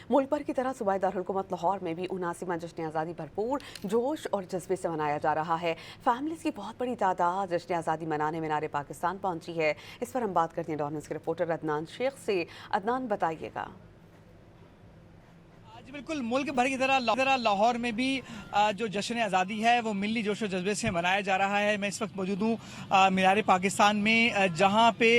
मुल्क भर की तरह सूबाई दारुल-हुकूमत लाहौर में भी 79वां जश्न आज़ादी भरपूर जोश और जज्बे से मनाया जा रहा है। फैमिलीज़ की बहुत बड़ी तादाद जश्न आज़ादी मनाने मीनार पाकिस्तान पहुंची है। इस पर हम बात करते हैं डॉन न्यूज़ के रिपोर्टर अदनान शेख से। अदनान, बताइएगा। जी बिल्कुल, मुल्क भर की तरह लाहौर में भी जो जश्न आज़ादी है वो मिली जोश और जज्बे से मनाया जा रहा है। मैं इस वक्त मौजूद हूँ मीनार पाकिस्तान में, जहाँ पे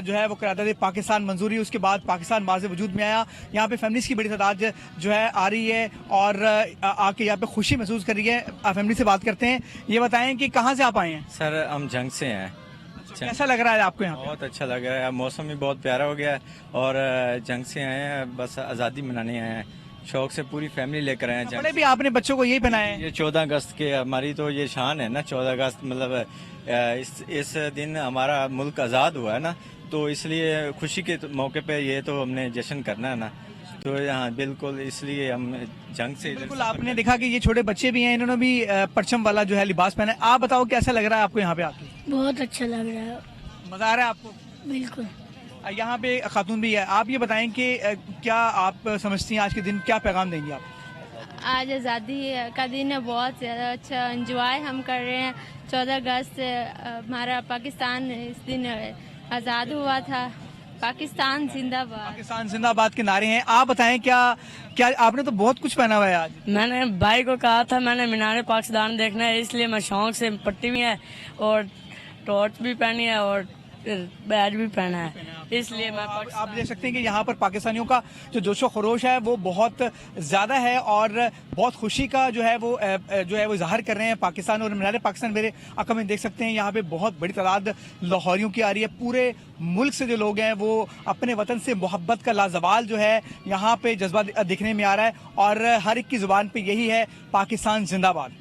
जो है वो क़यादत पाकिस्तान मंजूरी उसके बाद पाकिस्तान माज़ वजूद में आया। यहाँ पे फैमिलीज़ की बड़ी तादाद जो है आ रही है और आके यहाँ पे खुशी महसूस कर रही है। फैमिली से बात करते हैं, ये बताएं कि कहाँ से आप आए हैं? सर हम जंग से हैं। कैसा लग रहा है आपको यहाँ पे? बहुत अच्छा लग रहा है, मौसम भी बहुत प्यारा हो गया है और जंग से आए हैं, बस आज़ादी मनाने आए हैं। शौक से पूरी फैमिली लेकर आए हैं। कपड़े भी आपने बच्चों को यही पहनाए हैं? ये 14 अगस्त के हमारी तो ये शान है ना, 14 अगस्त मतलब इस दिन हमारा मुल्क आज़ाद हुआ है ना, तो इसलिए खुशी के मौके पे ये तो हमने जश्न करना है ना, तो यहाँ बिल्कुल इसलिए हम जंग से। बिल्कुल, आपने देखा कि ये छोटे बच्चे भी हैं, इन्होंने भी परचम वाला जो है लिबास पहना है। आप बताओ कैसा लग रहा है आपको यहाँ पे आके? बहुत अच्छा लग रहा है। मजा आ रहा है आपको? बिल्कुल। यहाँ पे खातून भी है, आप ये बताएं कि क्या आप समझती हैं आज के दिन क्या पैगाम देंगी आप? आज आज़ादी का दिन है, बहुत ज़्यादा अच्छा एंजॉय हम कर रहे हैं। 14 अगस्त हमारा पाकिस्तान इस दिन आज़ाद हुआ था। पाकिस्तान जिंदाबाद। पाकिस्तान जिंदाबाद के नारे हैं। आप बताएं क्या आपने तो बहुत कुछ पहना हुआ है आज? मैंने भाई को कहा था मैंने मीनार पाकिस्तान देखना है, इसलिए मैं शौक से पट्टी भी है और टॉर्च भी पहनी है और बैज भी पहना है, इसलिए मैं आप देख सकते हैं कि यहाँ पर पाकिस्तानियों का जो जोशो खरोश है वो बहुत ज़्यादा है और बहुत खुशी का जो है वो इजहार कर रहे हैं पाकिस्तान और मीनार पाकिस्तान। मेरे आंखों में देख सकते हैं यहाँ पे बहुत बड़ी तादाद लाहौरियों की आ रही है। पूरे मुल्क से जो लोग हैं वो अपने वतन से मोहब्बत का लाजवाल जो है यहाँ पे जज्बा दिखने में आ रहा है और हर एक की ज़ुबान पे यही है, पाकिस्तान जिंदाबाद।